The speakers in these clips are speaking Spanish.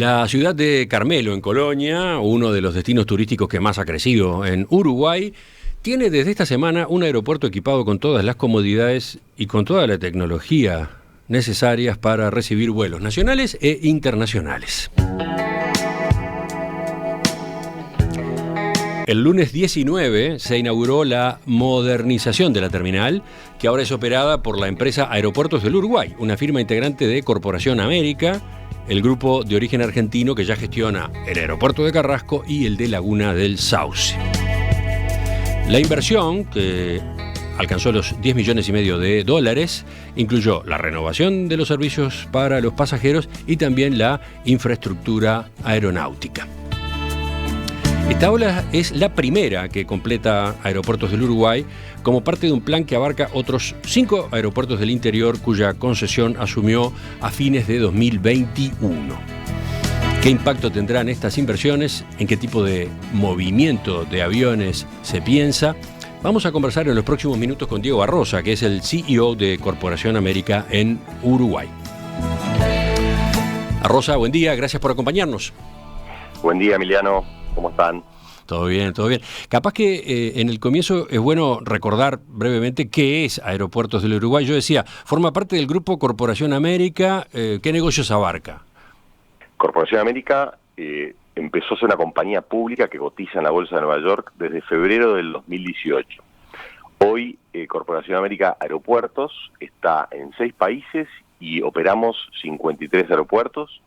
La ciudad de Carmelo, en Colonia, uno de los destinos turísticos que más ha crecido en Uruguay, tiene desde esta semana un aeropuerto equipado con todas las comodidades y con toda la tecnología necesarias para recibir vuelos nacionales e internacionales. El lunes 19 se inauguró la modernización de la terminal, que ahora es operada por la empresa Aeropuertos del Uruguay, una firma integrante de Corporación América, el grupo de origen argentino que ya gestiona el aeropuerto de Carrasco y el de Laguna del Sauce. La inversión, que alcanzó los $10,5 millones, incluyó la renovación de los servicios para los pasajeros y también la infraestructura aeronáutica. Esta obra es la primera que completa Aeropuertos del Uruguay como parte de un plan que abarca otros 5 aeropuertos del interior cuya concesión asumió a fines de 2021. ¿Qué impacto tendrán estas inversiones? ¿En qué tipo de movimiento de aviones se piensa? Vamos a conversar en los próximos minutos con Diego Arrosa, que es el CEO de Corporación América en Uruguay. Arrosa, buen día, gracias por acompañarnos. Buen día, Emiliano. ¿Cómo están? Todo bien, todo bien. Capaz que en el comienzo es bueno recordar brevemente qué es Aeropuertos del Uruguay. Yo decía, forma parte del grupo Corporación América. ¿Qué negocios abarca? Corporación América empezó a ser una compañía pública que cotiza en la Bolsa de Nueva York desde febrero del 2018. Hoy, Corporación América Aeropuertos está en 6 países y operamos 53 aeropuertos.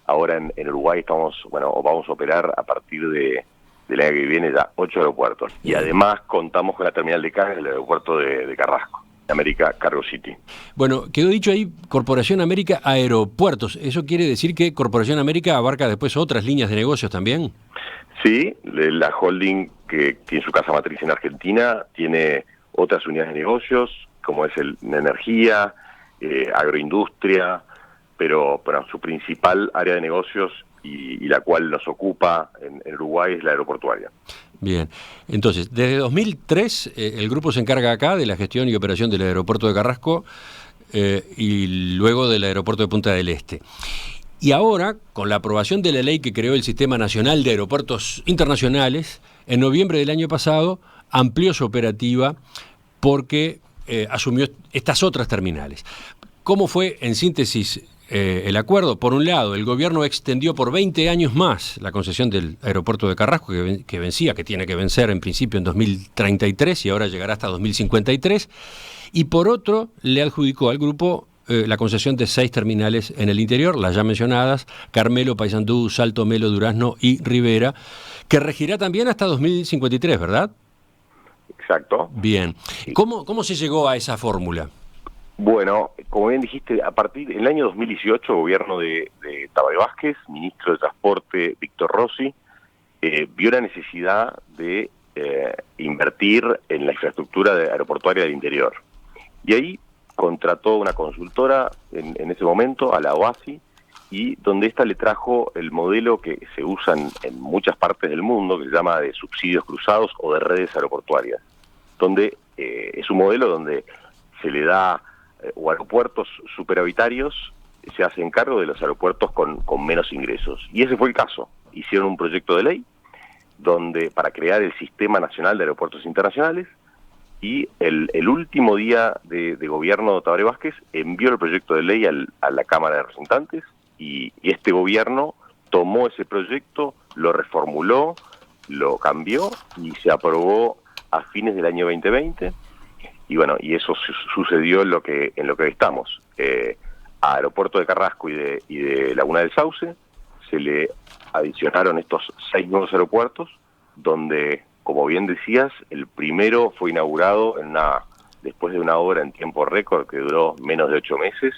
Ahora en Uruguay vamos a operar a partir del año que viene ya 8 aeropuertos. Y además contamos con la terminal de carga del aeropuerto de Carrasco, América Cargo City. Bueno, quedó dicho ahí Corporación América Aeropuertos. ¿Eso quiere decir que Corporación América abarca después otras líneas de negocios también? Sí, la holding que tiene su casa matriz en Argentina tiene otras unidades de negocios, como es la energía, agroindustria, pero su principal área de negocios y la cual nos ocupa en Uruguay es la aeroportuaria. Bien, entonces, desde 2003 el grupo se encarga acá de la gestión y operación del aeropuerto de Carrasco y luego del aeropuerto de Punta del Este. Y ahora, con la aprobación de la ley que creó el Sistema Nacional de Aeropuertos Internacionales, en noviembre del año pasado amplió su operativa porque asumió estas otras terminales. ¿Cómo fue, en síntesis, el acuerdo? Por un lado, el gobierno extendió por 20 años más la concesión del aeropuerto de Carrasco, que tiene que vencer en principio en 2033 y ahora llegará hasta 2053. Y por otro, le adjudicó al grupo la concesión de 6 terminales en el interior, las ya mencionadas, Carmelo, Paysandú, Salto, Melo, Durazno y Rivera, que regirá también hasta 2053, ¿verdad? Exacto. Bien. ¿Cómo se llegó a esa fórmula? Bueno, como bien dijiste, a partir del año 2018, el gobierno de Tabaré Vázquez, ministro de Transporte Víctor Rossi, vio la necesidad de invertir en la infraestructura aeroportuaria del interior. Y ahí contrató una consultora en ese momento, a la OASI, y donde ésta le trajo el modelo que se usa en muchas partes del mundo, que se llama de subsidios cruzados o de redes aeroportuarias, donde es un modelo donde se le da o aeropuertos superavitarios se hacen cargo de los aeropuertos con menos ingresos. Y ese fue el caso. Hicieron un proyecto de ley para crear el Sistema Nacional de Aeropuertos Internacionales y el último día de gobierno de Tabaré Vázquez envió el proyecto de ley a la Cámara de Representantes y este gobierno tomó ese proyecto, lo reformuló, lo cambió y se aprobó a fines del año 2020. Y bueno, y eso sucedió en lo que hoy estamos. A Aeropuerto de Carrasco y de Laguna del Sauce se le adicionaron estos 6 nuevos aeropuertos, donde, como bien decías, el primero fue inaugurado después de una obra en tiempo récord que duró menos de 8 meses,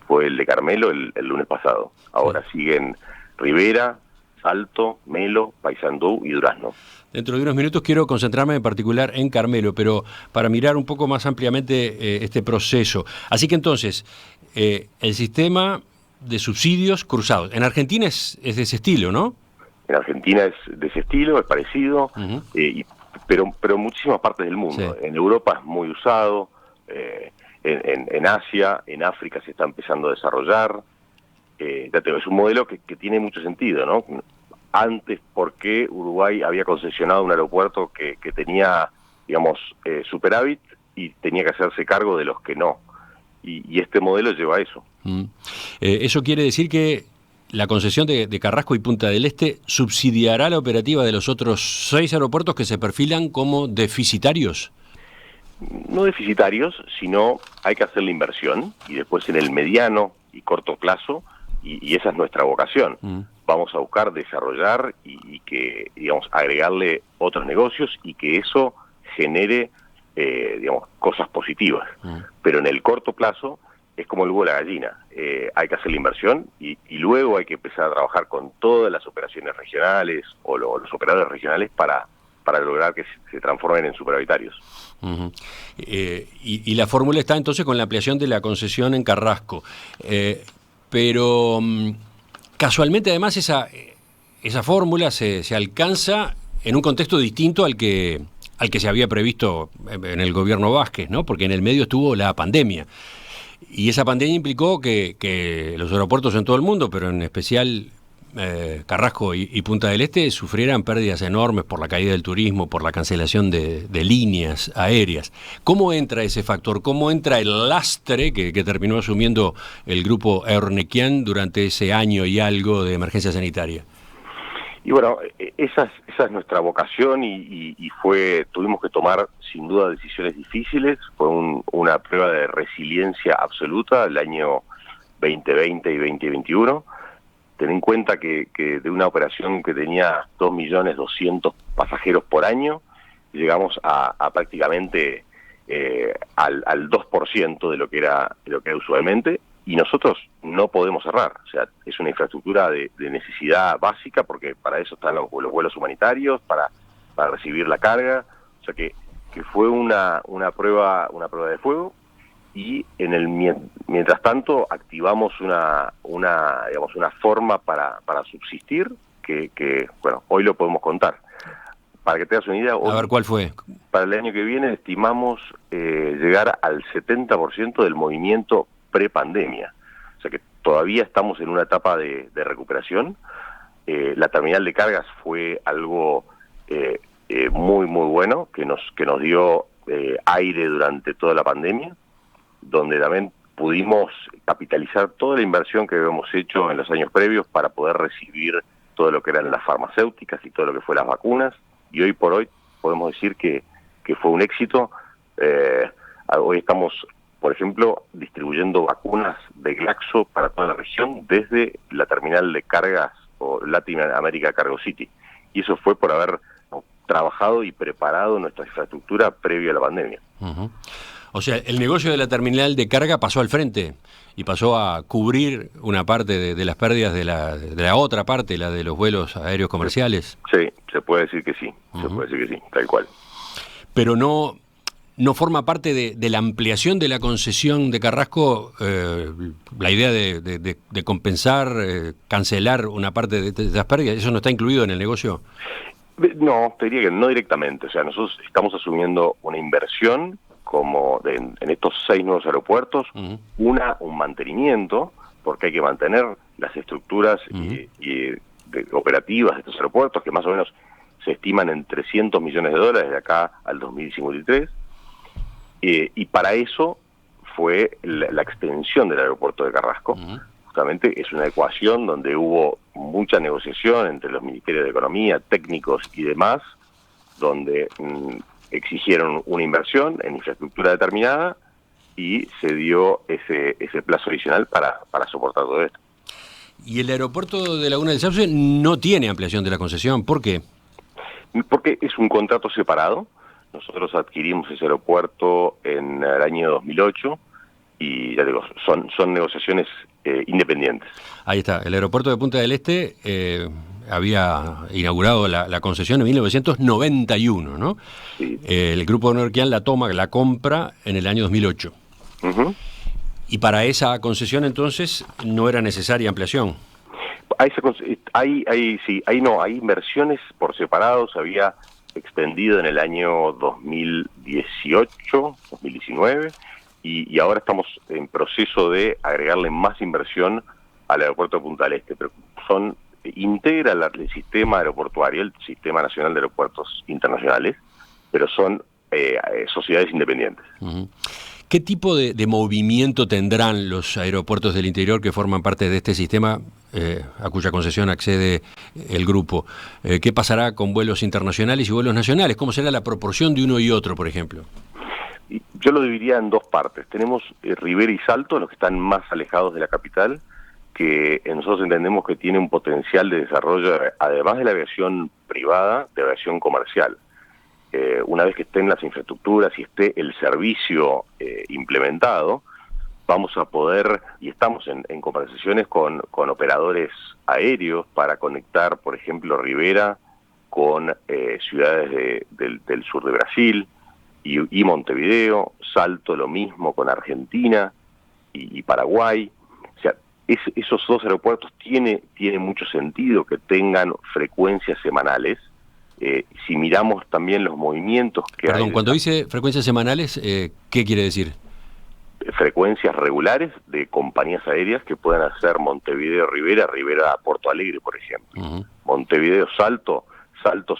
fue el de Carmelo el lunes pasado. Ahora siguen Rivera, Salto, Melo, Paysandú y Durazno. Dentro de unos minutos quiero concentrarme en particular en Carmelo, pero para mirar un poco más ampliamente este proceso. Así que entonces, el sistema de subsidios cruzados. En Argentina es de ese estilo, ¿no? En Argentina es de ese estilo, es parecido, pero en muchísimas partes del mundo. Sí. En Europa es muy usado, en Asia, en África se está empezando a desarrollar. ya te digo, es un modelo que tiene mucho sentido, ¿no? Antes, ¿por qué Uruguay había concesionado un aeropuerto que tenía, digamos, superávit y tenía que hacerse cargo de los que no? Y este modelo lleva a eso. Eso quiere decir que la concesión de Carrasco y Punta del Este subsidiará la operativa de los otros 6 aeropuertos que se perfilan como deficitarios. No deficitarios, sino hay que hacer la inversión y después en el mediano y corto plazo, y esa es nuestra vocación. Vamos a buscar desarrollar y que, digamos, agregarle otros negocios y que eso genere, digamos, cosas positivas. Pero en el corto plazo es como el huevo de la gallina. Hay que hacer la inversión y luego hay que empezar a trabajar con todas las operaciones regionales o los operadores regionales para lograr que se transformen en superavitarios. Y la fórmula está entonces con la ampliación de la concesión en Carrasco. Pero casualmente además esa fórmula se alcanza en un contexto distinto al que se había previsto en el gobierno Vázquez, ¿no? Porque en el medio estuvo la pandemia. Y esa pandemia implicó que los aeropuertos en todo el mundo, pero en especial Carrasco y Punta del Este, sufrieran pérdidas enormes por la caída del turismo, por la cancelación de líneas aéreas. ¿Cómo entra ese factor? ¿Cómo entra el lastre que terminó asumiendo el grupo Aernequian durante ese año y algo de emergencia sanitaria? Y bueno, esa es nuestra vocación y tuvimos que tomar sin duda decisiones difíciles. Fue una prueba de resiliencia absoluta el año 2020 y 2021. Ten en cuenta que de una operación que tenía 2.200.000 pasajeros por año, llegamos a prácticamente al 2% de lo que era usualmente, y nosotros no podemos cerrar. O sea, es una infraestructura de necesidad básica, porque para eso están los vuelos humanitarios, para recibir la carga. O sea que fue una prueba de fuego. Y mientras tanto activamos una forma para subsistir que bueno, hoy lo podemos contar. Para que te hagas una idea, a ver, ¿cuál fue? Para el año que viene estimamos llegar al 70% del movimiento prepandemia. O sea que todavía estamos en una etapa de recuperación. La terminal de cargas fue algo muy bueno que nos dio aire durante toda la pandemia, donde también pudimos capitalizar toda la inversión que habíamos hecho en los años previos para poder recibir todo lo que eran las farmacéuticas y todo lo que fue las vacunas, y hoy por hoy podemos decir que fue un éxito. Hoy estamos, por ejemplo, distribuyendo vacunas de Glaxo para toda la región desde la terminal de cargas o Latin America Cargo City, y eso fue por haber trabajado y preparado nuestra infraestructura previo a la pandemia. O sea, el negocio de la terminal de carga pasó al frente y pasó a cubrir una parte de las pérdidas de la otra parte, la de los vuelos aéreos comerciales. Sí, se puede decir que sí, se puede decir que sí, tal cual. Pero no forma parte de la ampliación de la concesión de Carrasco la idea de compensar, cancelar una parte de las pérdidas. ¿Eso no está incluido en el negocio? No, te diría que no directamente. O sea, nosotros estamos asumiendo una inversión como en estos 6 nuevos aeropuertos, un mantenimiento, porque hay que mantener las estructuras operativas de estos aeropuertos, que más o menos se estiman en $300 millones de acá al 2053, y para eso fue la extensión del aeropuerto de Carrasco. Justamente es una ecuación donde hubo mucha negociación entre los ministerios de Economía, técnicos y demás, donde exigieron una inversión en infraestructura determinada y se dio ese plazo adicional para soportar todo esto. ¿Y el aeropuerto de Laguna del Sauce no tiene ampliación de la concesión? ¿Por qué? Porque es un contrato separado. Nosotros adquirimos ese aeropuerto en el año 2008 y ya digo, son negociaciones independientes. Ahí está, el aeropuerto de Punta del Este había inaugurado la concesión en 1991, ¿no? Sí. El grupo Aernequian la compra en el año 2008. Y para esa concesión entonces no era necesaria ampliación. Hay inversiones por separado, se había extendido en el año 2018, 2019, y ahora estamos en proceso de agregarle más inversión al aeropuerto de Punta del Este, pero integra el sistema aeroportuario, el Sistema Nacional de Aeropuertos Internacionales, pero son sociedades independientes. Uh-huh. ¿Qué tipo de movimiento tendrán los aeropuertos del interior que forman parte de este sistema a cuya concesión accede el grupo? ¿Qué pasará con vuelos internacionales y vuelos nacionales? ¿Cómo será la proporción de uno y otro, por ejemplo? Yo lo dividiría en dos partes. Tenemos Rivera y Salto, los que están más alejados de la capital, que nosotros entendemos que tiene un potencial de desarrollo, además de la aviación privada, de aviación comercial. Una vez que estén las infraestructuras y esté el servicio implementado, vamos a poder, y estamos en conversaciones con operadores aéreos para conectar, por ejemplo, Rivera con ciudades del sur de Brasil y Montevideo, Salto lo mismo con Argentina y Paraguay. O sea, esos dos aeropuertos tiene mucho sentido que tengan frecuencias semanales. Si miramos también los movimientos que hay... Cuando dice frecuencias semanales, ¿qué quiere decir? Frecuencias regulares de compañías aéreas que puedan hacer Montevideo-Rivera, Rivera-Porto Alegre, por ejemplo. Uh-huh. Montevideo-Salto,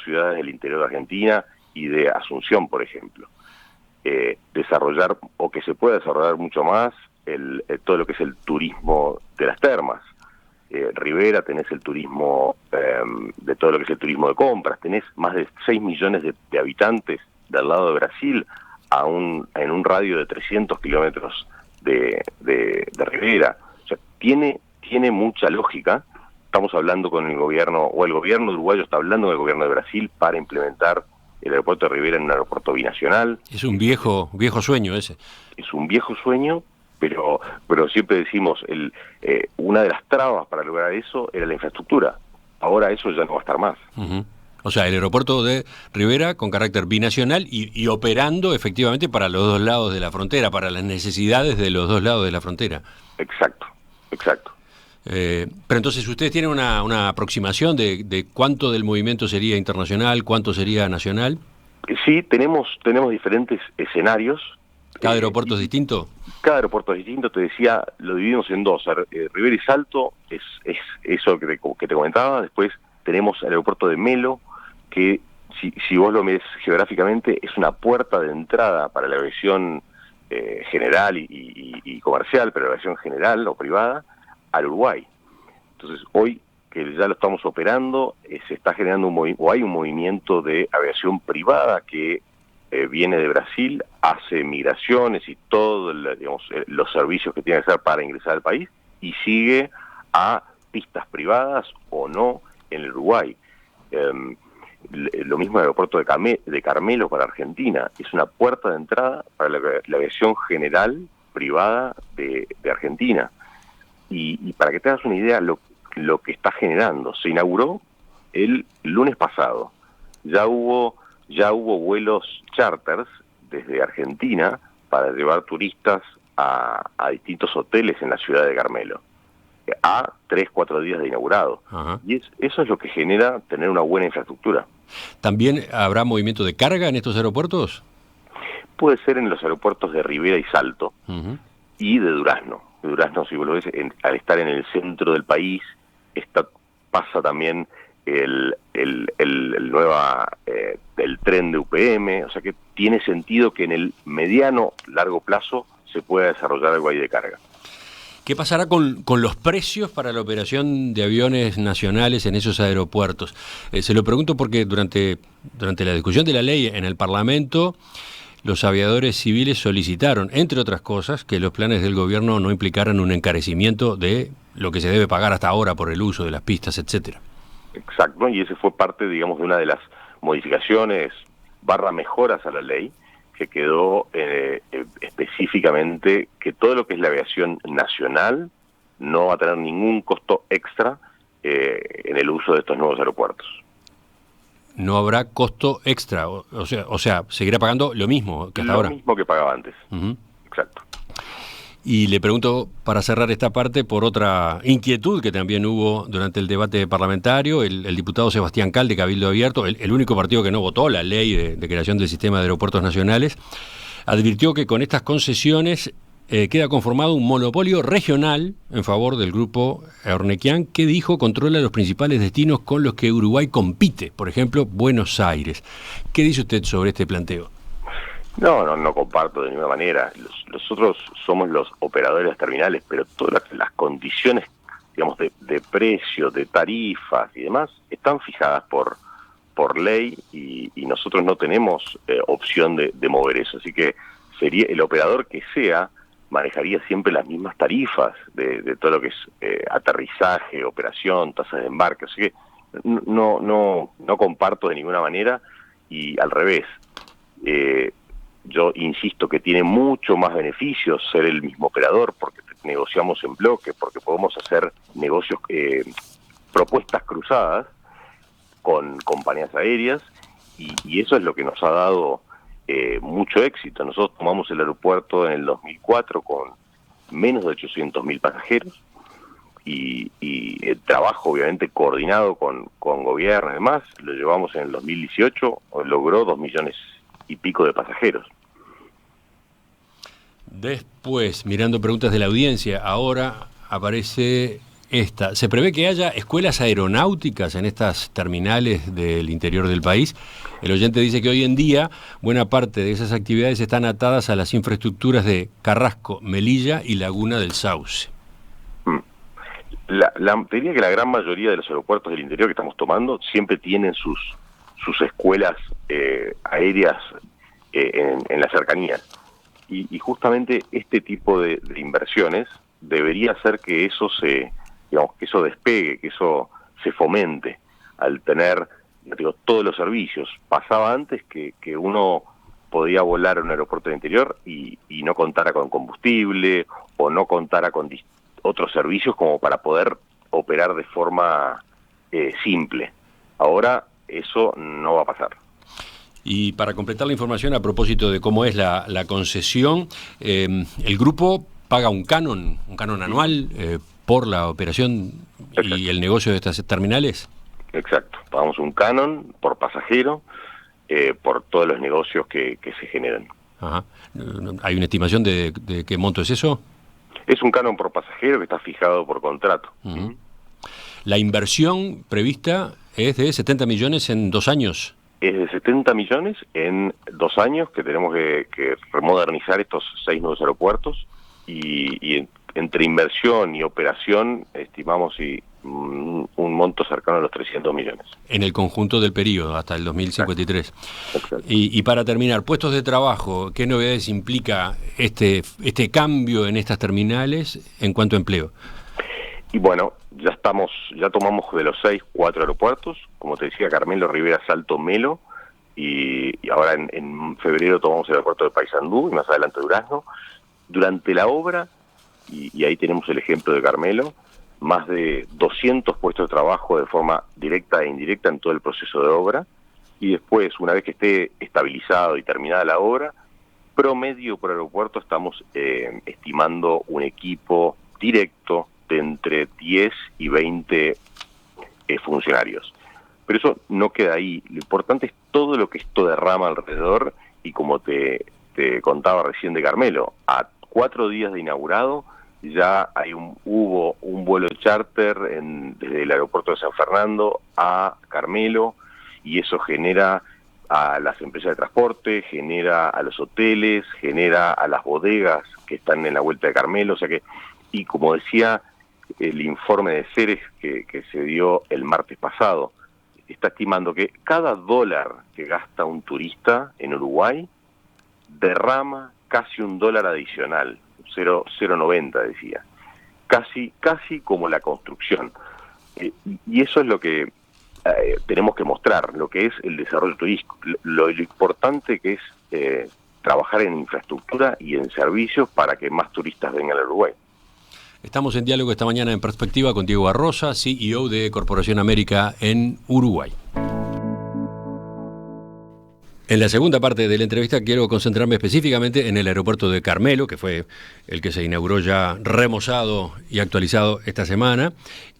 ciudades del interior de Argentina y de Asunción, por ejemplo. Desarrollar, o que se pueda desarrollar mucho más, todo lo que es el turismo de las termas. Rivera tenés el turismo de todo lo que es el turismo de compras, tenés más de 6 millones de habitantes del lado de Brasil en un radio de 300 kilómetros de Rivera. O sea, tiene mucha lógica. Estamos hablando con el gobierno, o el gobierno uruguayo está hablando con el gobierno de Brasil para implementar el aeropuerto de Rivera en un aeropuerto binacional. Es un viejo sueño ese. Es un viejo sueño, pero siempre decimos, una de las trabas para lograr eso era la infraestructura. Ahora eso ya no va a estar más. Uh-huh. O sea, el aeropuerto de Rivera con carácter binacional y operando efectivamente para los dos lados de la frontera, para las necesidades de los dos lados de la frontera. Exacto. Pero entonces ustedes tienen una aproximación de cuánto del movimiento sería internacional, cuánto sería nacional. Sí, tenemos diferentes escenarios. ¿Cada aeropuerto es distinto? Cada aeropuerto es distinto, te decía, lo dividimos en dos. Rivera y Salto es eso que te comentaba. Después tenemos el aeropuerto de Melo, que si vos lo ves geográficamente es una puerta de entrada para la aviación general y comercial, pero la aviación general o privada, al Uruguay. Entonces hoy que ya lo estamos operando, se está generando hay un movimiento de aviación privada que viene de Brasil, hace migraciones y todos los servicios que tiene que hacer para ingresar al país, y sigue a pistas privadas o no en el Uruguay. Lo mismo el aeropuerto de Carmelo para Argentina, es una puerta de entrada para la aviación general privada de Argentina. Y para que te hagas una idea lo que está generando, se inauguró el lunes pasado, ya hubo vuelos charters desde Argentina para llevar turistas a distintos hoteles en la ciudad de Carmelo, a 3-4 días de inaugurado. Ajá. Y eso es lo que genera tener una buena infraestructura. ¿También habrá movimiento de carga en estos aeropuertos? Puede ser en los aeropuertos de Rivera y Salto, uh-huh, y de Durazno. De Durazno, si vos lo ves, al estar en el centro del país, pasa también el tren de UPM, o sea que tiene sentido que en el mediano, largo plazo se pueda desarrollar algo ahí de carga. ¿Qué pasará con los precios para la operación de aviones nacionales en esos aeropuertos? Se lo pregunto porque durante la discusión de la ley en el Parlamento, los aviadores civiles solicitaron, entre otras cosas, que los planes del gobierno no implicaran un encarecimiento de lo que se debe pagar hasta ahora por el uso de las pistas, etcétera. Exacto, y ese fue parte, digamos, de una de las modificaciones / mejoras a la ley, que quedó específicamente que todo lo que es la aviación nacional no va a tener ningún costo extra en el uso de estos nuevos aeropuertos. No habrá costo extra, o sea, seguirá pagando lo mismo que hasta ahora. Lo mismo que pagaba antes. Uh-huh. Exacto. Y le pregunto, para cerrar esta parte, por otra inquietud que también hubo durante el debate parlamentario, el diputado Sebastián Cal de Cabildo Abierto, el único partido que no votó la ley de creación del sistema de aeropuertos nacionales, advirtió que con estas concesiones queda conformado un monopolio regional en favor del grupo Eurnequian, que dijo controla los principales destinos con los que Uruguay compite, por ejemplo, Buenos Aires. ¿Qué dice usted sobre este planteo? No comparto de ninguna manera. Nosotros somos los operadores de las terminales, pero todas las condiciones, digamos, de precio, de tarifas y demás, están fijadas por ley y nosotros no tenemos opción de mover eso. Así que sería el operador que sea, manejaría siempre las mismas tarifas de todo lo que es aterrizaje, operación, tasas de embarque. Así que no comparto de ninguna manera, y al revés. Yo insisto que tiene mucho más beneficios ser el mismo operador, porque negociamos en bloque, porque podemos hacer negocios, propuestas cruzadas con compañías aéreas, y eso es lo que nos ha dado mucho éxito. Nosotros tomamos el aeropuerto en el 2004 con menos de 800.000 pasajeros, y el trabajo obviamente coordinado con gobierno y demás, lo llevamos en el 2018, logró 2 millones y pico de pasajeros. Después, mirando preguntas de la audiencia, ahora aparece esta. ¿Se prevé que haya escuelas aeronáuticas en estas terminales del interior del país? El oyente dice que hoy en día buena parte de esas actividades están atadas a las infraestructuras de Carrasco, Melilla y Laguna del Sauce. Te diría que la gran mayoría de los aeropuertos del interior que estamos tomando siempre tienen sus escuelas aéreas en las cercanías, y justamente este tipo de inversiones debería hacer que eso que eso despegue, que eso se fomente al tener, todos los servicios. Pasaba antes que uno podía volar a un aeropuerto del interior y no contara con combustible o no contara con otros servicios como para poder operar de forma simple. Ahora eso no va a pasar. Y para completar la información a propósito de cómo es la concesión, el grupo paga un canon anual por la operación. Exacto. Y el negocio de estas terminales. Exacto, pagamos un canon por pasajero por todos los negocios que se generan. Ajá. ¿Hay una estimación de qué monto es eso? Es un canon por pasajero que está fijado por contrato. Uh-huh. La inversión prevista es de 70 millones en 2 años. Es de 70 millones en 2 años que tenemos que remodernizar estos 6 nuevos aeropuertos, y entre inversión y operación estimamos un monto cercano a los 300 millones. En el conjunto del periodo, hasta el 2053. Exacto. Y para terminar, puestos de trabajo, ¿qué novedades implica este cambio en estas terminales en cuanto a empleo? Y bueno, ya tomamos de los 6, 4 aeropuertos, como te decía, Carmelo, Rivera, Salto, Melo, y ahora en febrero tomamos el aeropuerto de Paysandú y más adelante Durazno. Durante la obra, y ahí tenemos el ejemplo de Carmelo, más de 200 puestos de trabajo de forma directa e indirecta en todo el proceso de obra, y después, una vez que esté estabilizado y terminada la obra, promedio por aeropuerto estamos estimando un equipo directo de entre 10 y 20 funcionarios. Pero eso no queda ahí. Lo importante es todo lo que esto derrama alrededor, y como te contaba recién de Carmelo, a 4 días de inaugurado ya hubo un vuelo charter desde el aeropuerto de San Fernando a Carmelo, y eso genera a las empresas de transporte, genera a los hoteles, genera a las bodegas que están en la vuelta de Carmelo. O sea que, y como decía el informe de Ceres que se dio el martes pasado, está estimando que cada $1 que gasta un turista en Uruguay derrama casi $1 adicional, 0,90 decía, casi como la construcción. Y eso es lo que tenemos que mostrar, lo que es el desarrollo turístico, lo importante que es trabajar en infraestructura y en servicios para que más turistas vengan al Uruguay. Estamos en diálogo esta mañana en Perspectiva con Diego Arroza, CEO de Corporación América en Uruguay. En la segunda parte de la entrevista quiero concentrarme específicamente en el aeropuerto de Carmelo, que fue el que se inauguró ya remozado y actualizado esta semana.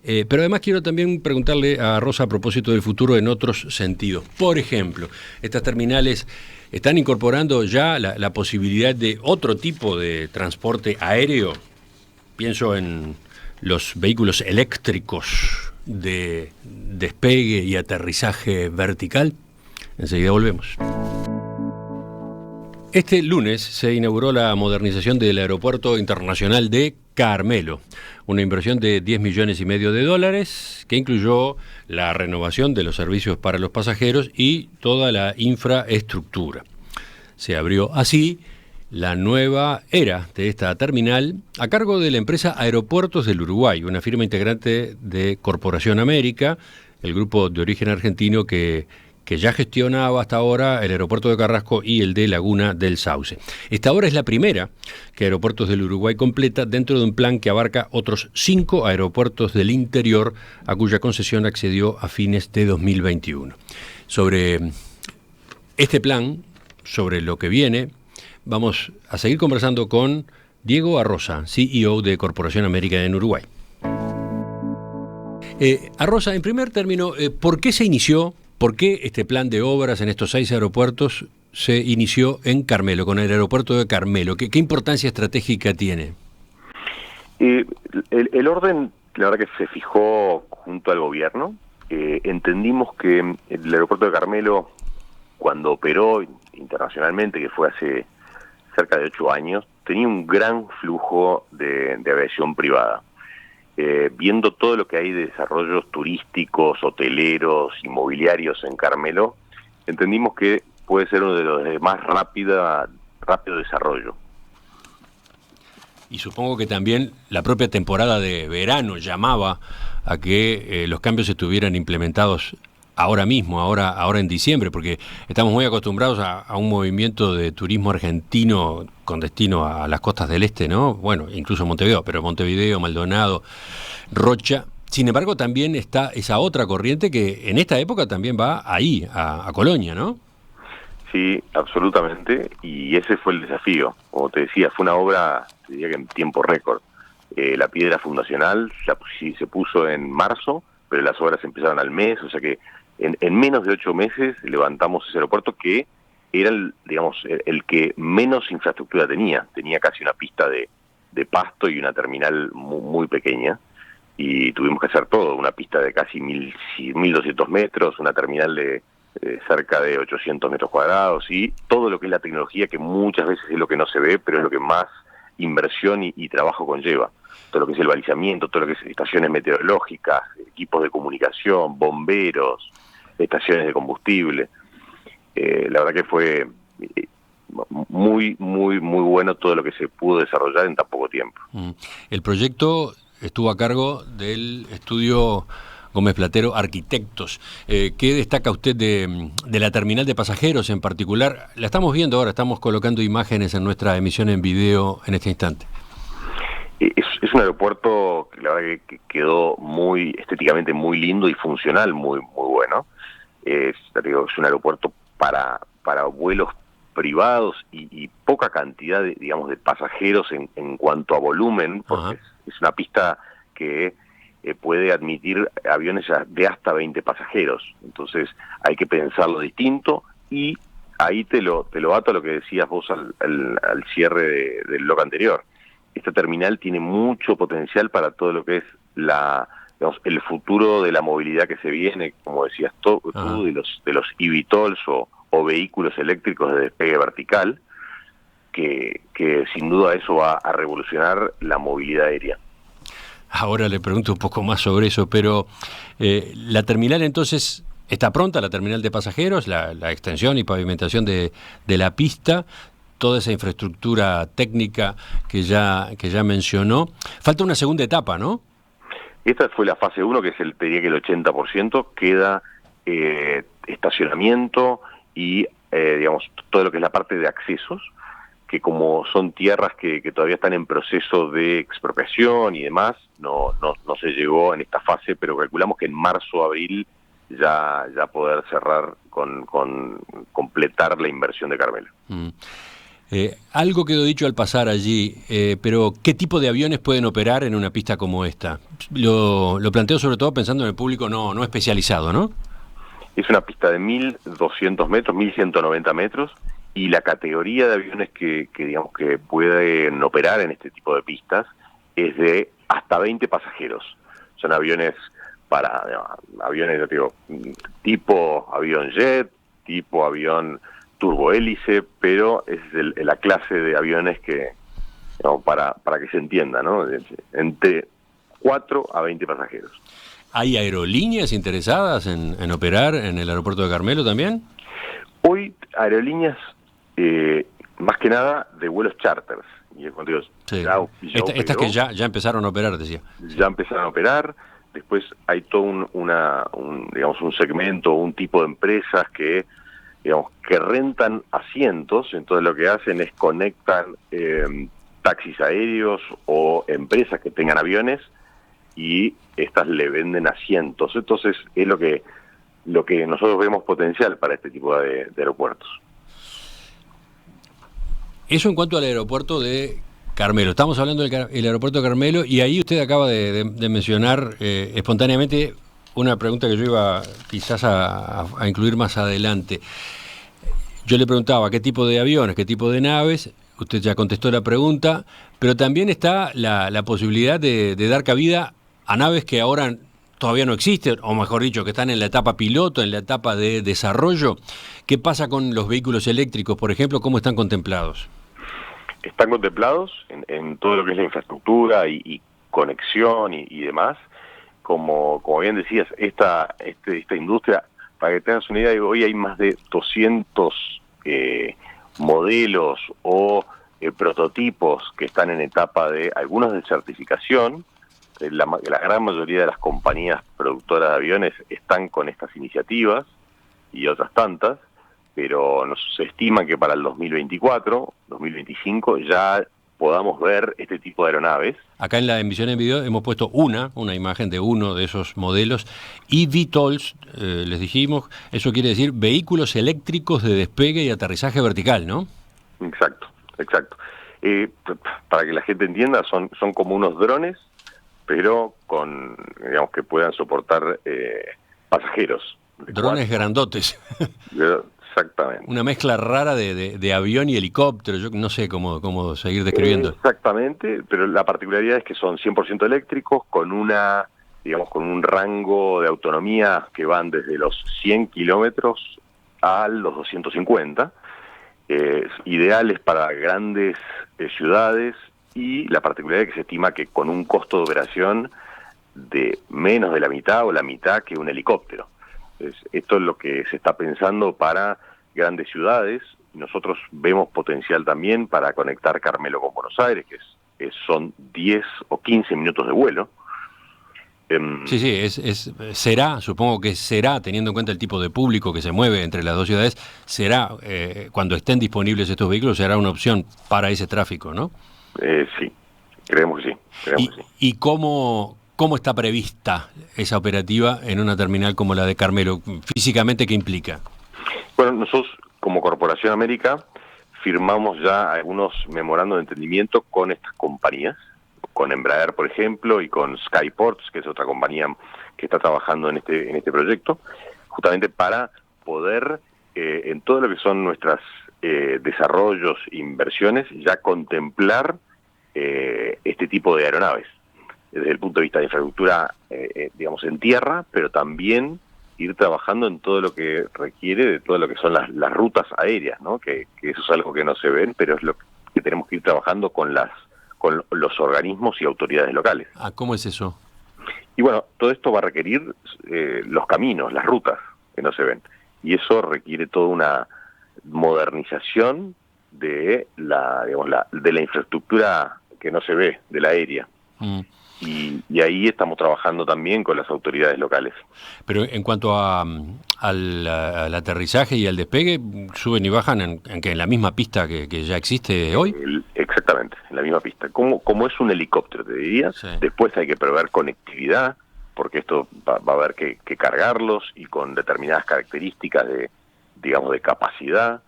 Pero además quiero también preguntarle a Rosa a propósito del futuro en otros sentidos. Por ejemplo, estas terminales están incorporando ya la posibilidad de otro tipo de transporte aéreo. Pienso en los vehículos eléctricos de despegue y aterrizaje vertical. Enseguida volvemos. Este lunes se inauguró la modernización del Aeropuerto Internacional de Carmelo, una inversión de $10,5 millones que incluyó la renovación de los servicios para los pasajeros y toda la infraestructura. Se abrió así la nueva era de esta terminal a cargo de la empresa Aeropuertos del Uruguay, una firma integrante de Corporación América, el grupo de origen argentino que ya gestionaba hasta ahora el aeropuerto de Carrasco y el de Laguna del Sauce. Esta obra es la primera que Aeropuertos del Uruguay completa dentro de un plan que abarca otros 5 aeropuertos del interior a cuya concesión accedió a fines de 2021. Sobre este plan, sobre lo que viene, vamos a seguir conversando con Diego Arrosa, CEO de Corporación América en Uruguay. Arrosa, en primer término, ¿por qué se inició? ¿Por qué este plan de obras en estos 6 aeropuertos se inició en Carmelo, con el aeropuerto de Carmelo? ¿Qué importancia estratégica tiene? El orden, la verdad que se fijó junto al gobierno. Entendimos que el aeropuerto de Carmelo, cuando operó internacionalmente, que fue hace cerca de 8 años, tenía un gran flujo de aviación privada. Viendo todo lo que hay de desarrollos turísticos, hoteleros, inmobiliarios en Carmelo, entendimos que puede ser uno de los de más rápido desarrollo. Y supongo que también la propia temporada de verano llamaba a que los cambios estuvieran implementados ahora mismo, ahora en diciembre, porque estamos muy acostumbrados a un movimiento de turismo argentino con destino a las costas del este, ¿no? Bueno, incluso Montevideo, pero Montevideo, Maldonado, Rocha. Sin embargo, también está esa otra corriente que en esta época también va ahí, a Colonia, ¿no? Sí, absolutamente, y ese fue el desafío. Como te decía, fue una obra, te diría que en tiempo récord. La piedra fundacional se puso en marzo, pero las obras empezaron al mes, o sea que en menos de 8 meses levantamos ese aeropuerto que era el que menos infraestructura tenía. Tenía casi una pista de pasto y una terminal muy pequeña, y tuvimos que hacer todo, una pista de casi 1.200 metros, una terminal de cerca de 800 metros cuadrados, y todo lo que es la tecnología, que muchas veces es lo que no se ve, pero es lo que más inversión y trabajo conlleva. Todo lo que es el balizamiento, todo lo que es estaciones meteorológicas, equipos de comunicación, bomberos, estaciones de combustible. La verdad que fue muy bueno todo lo que se pudo desarrollar en tan poco tiempo. El proyecto estuvo a cargo del estudio Gómez Platero Arquitectos. ¿Qué destaca usted de la terminal de pasajeros en particular? La estamos viendo ahora, estamos colocando imágenes en nuestra emisión en video en este instante. Es un aeropuerto que la verdad que quedó estéticamente muy lindo y funcional, muy bueno. Es un aeropuerto para vuelos privados y poca cantidad de pasajeros en cuanto a volumen, porque es una pista que puede admitir aviones de hasta 20 pasajeros. Entonces hay que pensarlo distinto, y ahí te lo ato a lo que decías vos al cierre del bloque anterior. Esta terminal tiene mucho potencial para todo lo que es el futuro de la movilidad que se viene, como decías tú, de los eVTOLs o vehículos eléctricos de despegue vertical, que sin duda eso va a revolucionar la movilidad aérea. Ahora le pregunto un poco más sobre eso, pero la terminal entonces está pronta, la terminal de pasajeros, la extensión y pavimentación de la pista, toda esa infraestructura técnica que ya mencionó. Falta una segunda etapa, ¿no? Esta fue la fase 1, que es te diría que el 80%, queda estacionamiento y todo lo que es la parte de accesos, que como son tierras que todavía están en proceso de expropiación y demás, no se llegó en esta fase, pero calculamos que en marzo o abril ya poder cerrar con completar la inversión de Carmelo. Algo quedó dicho al pasar allí, pero ¿qué tipo de aviones pueden operar en una pista como esta? Lo planteo sobre todo pensando en el público no especializado, ¿no? Es una pista de 1.200 metros, 1.190 metros, y la categoría de aviones que digamos que pueden operar en este tipo de pistas es de hasta 20 pasajeros. Son aviones aviones, yo digo, tipo avión jet, tipo avión turbohélice, pero es la clase de aviones que, digamos, para que se entienda, ¿no? Entre 4 a 20 pasajeros. ¿Hay aerolíneas interesadas en operar en el aeropuerto de Carmelo también? Hoy aerolíneas, más que nada de vuelos charters. Y cuando digo, sí. ya Estas que ya empezaron a operar, decía. Ya empezaron a operar. Después hay todo un segmento, un tipo de empresas que rentan asientos. Entonces lo que hacen es conectan taxis aéreos o empresas que tengan aviones y estas le venden asientos. Entonces es lo que nosotros vemos potencial para este tipo de aeropuertos. Eso en cuanto al aeropuerto de Carmelo. Estamos hablando del aeropuerto de Carmelo y ahí usted acaba de mencionar espontáneamente una pregunta que yo iba quizás a incluir más adelante. Yo le preguntaba qué tipo de aviones, qué tipo de naves. Usted ya contestó la pregunta, pero también está la posibilidad de dar cabida a naves que ahora todavía no existen, o mejor dicho, que están en la etapa piloto, en la etapa de desarrollo. ¿Qué pasa con los vehículos eléctricos, por ejemplo? ¿Cómo están contemplados? Están contemplados en todo lo que es la infraestructura y conexión y demás. Como bien decías, esta industria, para que tengas una idea, hoy hay más de 200 modelos o prototipos que están en etapa de, algunos de certificación. La gran mayoría de las compañías productoras de aviones están con estas iniciativas y otras tantas, pero se estima que para el 2024, 2025 ya podamos ver este tipo de aeronaves. Acá en la emisión en video hemos puesto una imagen de uno de esos modelos. eVTOLs, les dijimos, eso quiere decir vehículos eléctricos de despegue y aterrizaje vertical, ¿no? Exacto. Para que la gente entienda, son como unos drones, pero que puedan soportar pasajeros. Drones grandotes. Exactamente. Una mezcla rara de avión y helicóptero, yo no sé cómo seguir describiendo. Exactamente, pero la particularidad es que son 100% eléctricos, con un rango de autonomía que van desde los 100 kilómetros a los 250, ideales para grandes ciudades, y la particularidad es que se estima que con un costo de operación de menos de la mitad o la mitad que un helicóptero. Esto es lo que se está pensando para grandes ciudades. Nosotros vemos potencial también para conectar Carmelo con Buenos Aires, que son 10 o 15 minutos de vuelo. Sí, supongo que será, teniendo en cuenta el tipo de público que se mueve entre las dos ciudades, será, cuando estén disponibles estos vehículos, será una opción para ese tráfico, ¿no? Sí, creemos que sí. ¿Y cómo está prevista esa operativa en una terminal como la de Carmelo? Físicamente, ¿qué implica? Bueno, nosotros como Corporación América firmamos ya algunos memorandos de entendimiento con estas compañías, con Embraer, por ejemplo, y con Skyports, que es otra compañía que está trabajando en este proyecto, justamente para poder, en todo lo que son nuestras desarrollos e inversiones, ya contemplar este tipo de aeronaves, desde el punto de vista de infraestructura, en tierra, pero también ir trabajando en todo lo que requiere de todo lo que son las rutas aéreas, ¿no? Que eso es algo que no se ven, pero es lo que tenemos que ir trabajando con los organismos y autoridades locales. ¿Cómo es eso? Y bueno, todo esto va a requerir los caminos, las rutas que no se ven, y eso requiere toda una modernización de la infraestructura que no se ve, de la aérea. Y ahí estamos trabajando también con las autoridades locales. Pero en cuanto al aterrizaje y al despegue, ¿suben y bajan en la misma pista que ya existe hoy? Exactamente, en la misma pista. Como es un helicóptero, te diría. Sí. Después hay que prever conectividad, porque esto va a haber que cargarlos y con determinadas características de capacidad,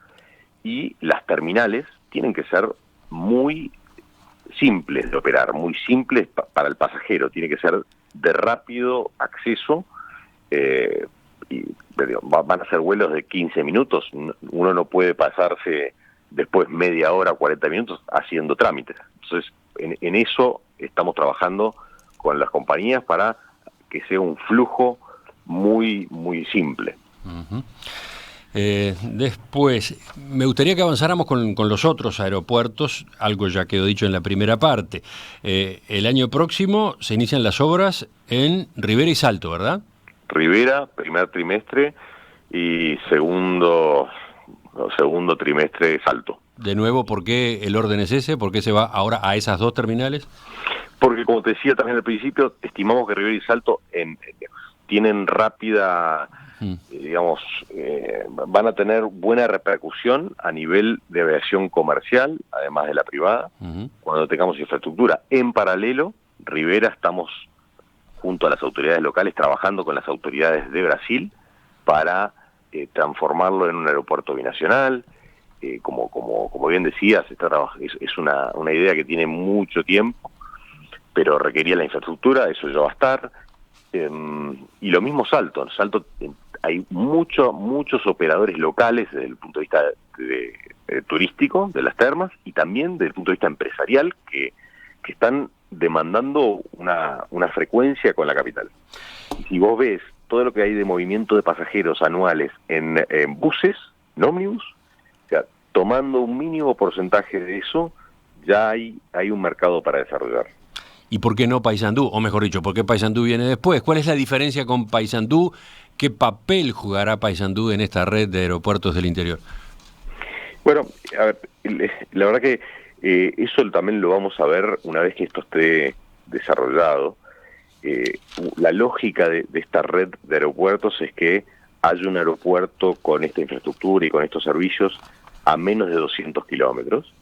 y las terminales tienen que ser muy simples de operar, muy simples para el pasajero, tiene que ser de rápido acceso, van a ser vuelos de 15 minutos, uno no puede pasarse después media hora, 40 minutos haciendo trámites. Entonces, en eso estamos trabajando con las compañías para que sea un flujo muy, muy simple. Uh-huh. Después, me gustaría que avanzáramos con los otros aeropuertos, algo ya quedó dicho en la primera parte. El año próximo se inician las obras en Rivera y Salto, ¿verdad? Rivera, primer trimestre, y segundo trimestre, Salto. De nuevo, ¿por qué el orden es ese? ¿Por qué se va ahora a esas dos terminales? Porque, como te decía también al principio, estimamos que Rivera y Salto tienen rápida... van a tener buena repercusión a nivel de aviación comercial, además de la privada, cuando tengamos infraestructura. En paralelo, Rivera estamos, junto a las autoridades locales, trabajando con las autoridades de Brasil para transformarlo en un aeropuerto binacional. Como bien decías, es una idea que tiene mucho tiempo, pero requería la infraestructura, eso ya va a estar. Y lo mismo Salto. Hay muchos operadores locales desde el punto de vista turístico de las termas, y también desde el punto de vista empresarial que están demandando una frecuencia con la capital. Y si vos ves todo lo que hay de movimiento de pasajeros anuales en buses, en ómnibus, o sea, tomando un mínimo porcentaje de eso, ya hay un mercado para desarrollar. ¿Y por qué no Paysandú? O mejor dicho, ¿por qué Paysandú viene después? ¿Cuál es la diferencia con Paysandú? ¿Qué papel jugará Paysandú en esta red de aeropuertos del interior? Bueno, a ver, la verdad que eso también lo vamos a ver una vez que esto esté desarrollado. La lógica de esta red de aeropuertos es que haya un aeropuerto con esta infraestructura y con estos servicios a menos de 200 kilómetros.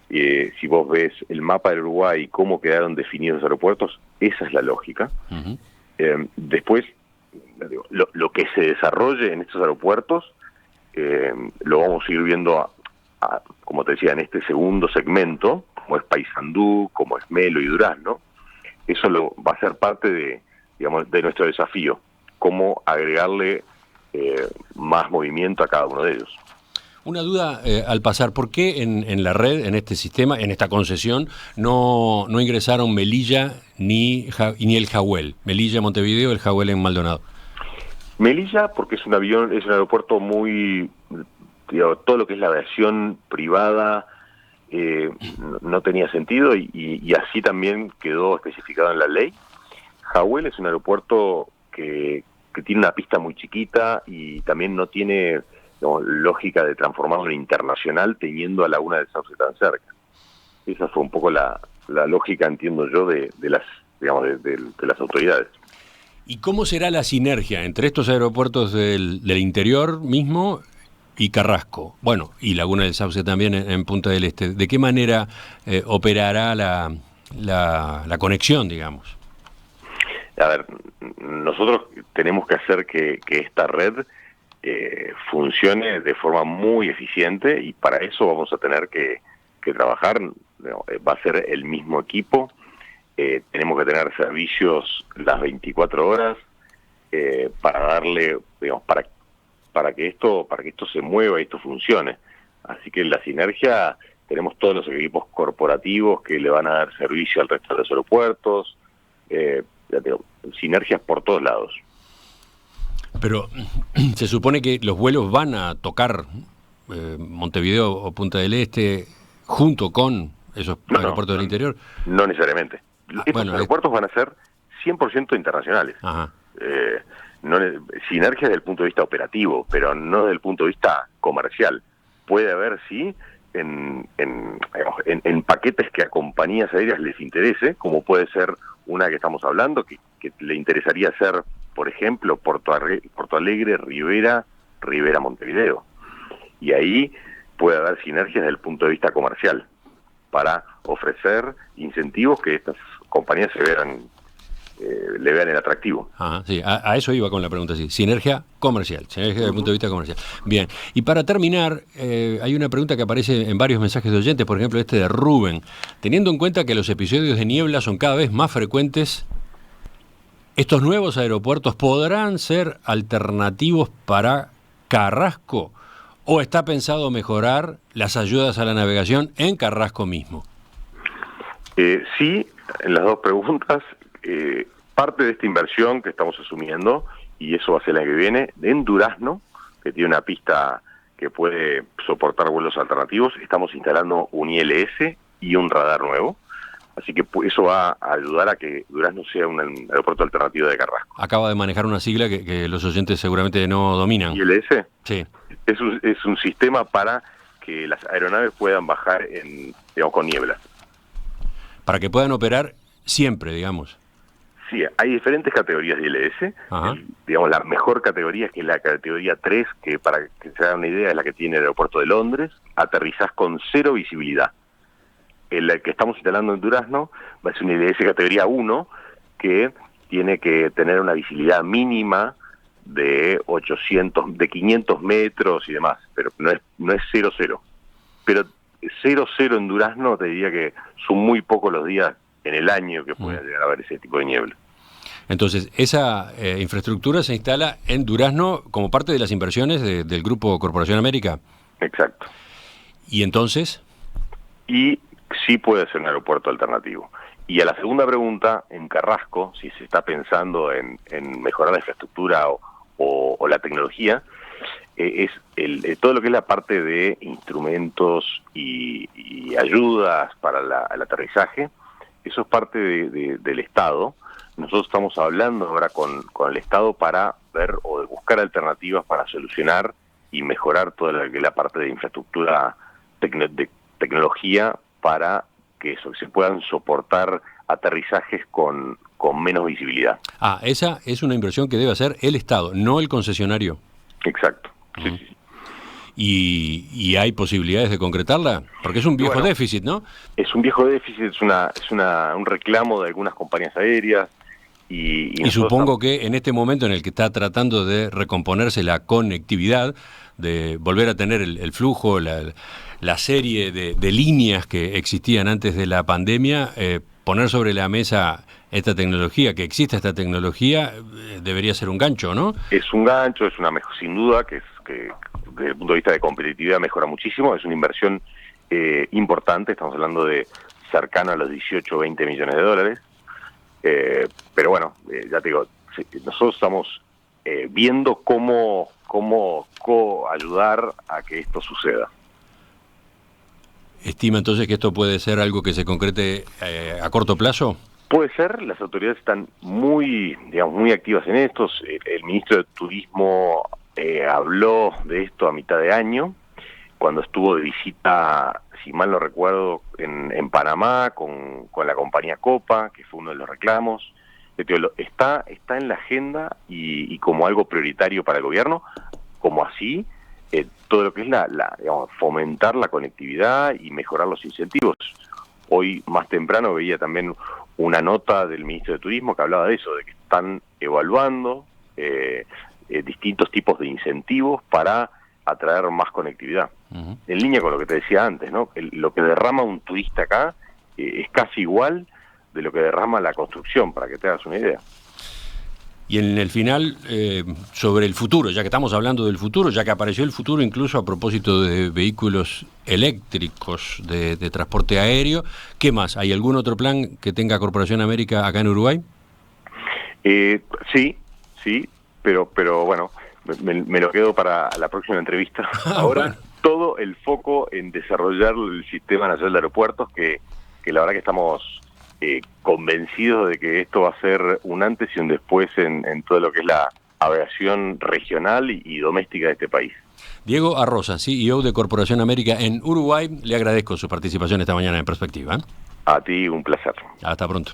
Si vos ves el mapa del Uruguay y cómo quedaron definidos los aeropuertos, esa es la lógica. Uh-huh. Después, lo que se desarrolle en estos aeropuertos, lo vamos a ir viendo, como te decía, en este segundo segmento, como es Paysandú, como es Melo y Durazno. Eso va a ser parte de nuestro desafío, cómo agregarle más movimiento a cada uno de ellos. Una duda al pasar, ¿por qué en la red, en este sistema, en esta concesión, no ingresaron Melilla ni el Jahuel? Melilla en Montevideo, el Jahuel en Maldonado. Melilla, porque es un aeropuerto muy, todo lo que es la aviación privada no tenía sentido, y así también quedó especificado en la ley. Jahuel es un aeropuerto que tiene una pista muy chiquita y también no tiene lógica de transformarlo en internacional teniendo a Laguna del Sauce tan cerca. Esa fue un poco la lógica, entiendo yo, de las autoridades. ¿Y cómo será la sinergia entre estos aeropuertos del interior mismo y Carrasco? Bueno, y Laguna del Sauce también en Punta del Este. ¿De qué manera operará la conexión, digamos? A ver, nosotros tenemos que hacer que esta red funcione de forma muy eficiente, y para eso vamos a tener que trabajar. Va a ser el mismo equipo. Tenemos que tener servicios las 24 horas para darle, para que esto se mueva y esto funcione. Así que en la sinergia tenemos todos los equipos corporativos que le van a dar servicio al resto de los aeropuertos. Sinergias por todos lados. Pero se supone que los vuelos van a tocar Montevideo o Punta del Este junto con esos aeropuertos del interior. No necesariamente. Estos aeropuertos van a ser 100% internacionales. Sinergia desde el punto de vista operativo, pero no desde el punto de vista comercial. Puede haber, sí, en paquetes que a compañías aéreas les interese, como puede ser una que estamos hablando, que le interesaría hacer, por ejemplo, Porto Alegre, Rivera, Montevideo. Y ahí puede haber sinergias desde el punto de vista comercial para ofrecer incentivos que estas compañías se vean le vean el atractivo. Ajá, sí, a eso iba con la pregunta, sí. Sinergia comercial, sinergia desde el punto de vista comercial. Bien, y para terminar, hay una pregunta que aparece en varios mensajes de oyentes, por ejemplo este de Rubén. Teniendo en cuenta que los episodios de niebla son cada vez más frecuentes, ¿estos nuevos aeropuertos podrán ser alternativos para Carrasco? ¿O está pensado mejorar las ayudas a la navegación en Carrasco mismo? Sí, en las dos preguntas, parte de esta inversión que estamos asumiendo, y eso va a ser la que viene, en Durazno, que tiene una pista que puede soportar vuelos alternativos, estamos instalando un ILS y un radar nuevo, así que eso va a ayudar a que Durazno sea un aeropuerto alternativo de Carrasco. Acaba de manejar una sigla que los oyentes seguramente no dominan. ¿ILS? Sí. Es un sistema para que las aeronaves puedan bajar con niebla. Para que puedan operar siempre, digamos. Sí, hay diferentes categorías de ILS. Digamos, la mejor categoría, que es la categoría 3, que para que se hagan una idea es la que tiene el aeropuerto de Londres. Aterrizás con 0 visibilidad. El que estamos instalando en Durazno va a ser un ILS categoría 1, que tiene que tener una visibilidad mínima de 500 metros y demás, pero no es 0-0. Pero 0-0 en Durazno, te diría que son muy pocos los días en el año que pueda llegar a haber ese tipo de niebla. Entonces, esa infraestructura se instala en Durazno como parte de las inversiones del Grupo Corporación América. Exacto. ¿Y entonces? Y sí puede ser un aeropuerto alternativo. Y a la segunda pregunta, en Carrasco, si se está pensando en mejorar la infraestructura o la tecnología, es todo lo que es la parte de instrumentos y ayudas para el aterrizaje. Eso es parte del Estado. Nosotros estamos hablando ahora con el Estado para ver o de buscar alternativas para solucionar y mejorar toda la parte de infraestructura de tecnología para que se puedan soportar aterrizajes con menos visibilidad. Esa es una inversión que debe hacer el Estado, no el concesionario. Exacto. Sí. ¿Y hay posibilidades de concretarla? Porque es un viejo déficit, ¿no? Es un viejo déficit, es un reclamo de algunas compañías aéreas. Y supongo que en este momento en el que está tratando de recomponerse la conectividad, de volver a tener el flujo, la serie de líneas que existían antes de la pandemia, poner sobre la mesa esta tecnología, que exista esta tecnología, debería ser un gancho, ¿no? Es un gancho, es una mejor, sin duda, que desde el punto de vista de competitividad mejora muchísimo, es una inversión importante, estamos hablando de cercano a los 18 o 20 millones de dólares, pero bueno, ya te digo, nosotros estamos viendo cómo ayudar a que esto suceda. ¿Estima entonces que esto puede ser algo que se concrete a corto plazo? Puede ser, las autoridades están muy activas en esto. El ministro de Turismo habló de esto a mitad de año, cuando estuvo de visita, si mal no recuerdo, en Panamá con la compañía Copa, que fue uno de los reclamos. Está en la agenda y como algo prioritario para el gobierno, como así todo lo que es fomentar la conectividad y mejorar los incentivos. Hoy más temprano veía también una nota del ministro de Turismo que hablaba de eso, de que están evaluando distintos tipos de incentivos para atraer más conectividad. Uh-huh. En línea con lo que te decía antes, ¿no? Lo que derrama un turista acá es casi igual de lo que derrama la construcción, para que te hagas una idea. Y en el final, sobre el futuro, ya que estamos hablando del futuro, ya que apareció el futuro incluso a propósito de vehículos eléctricos de transporte aéreo, ¿qué más? ¿Hay algún otro plan que tenga Corporación América acá en Uruguay? Sí, pero bueno, me lo quedo para la próxima entrevista. Ahora bueno. Todo el foco en desarrollar el Sistema Nacional de Aeropuertos, que la verdad que estamos convencidos de que esto va a ser un antes y un después en todo lo que es la aviación regional y doméstica de este país. Diego Arroza, CEO de Corporación América en Uruguay, le agradezco su participación esta mañana en Perspectiva. A ti, un placer. Hasta pronto.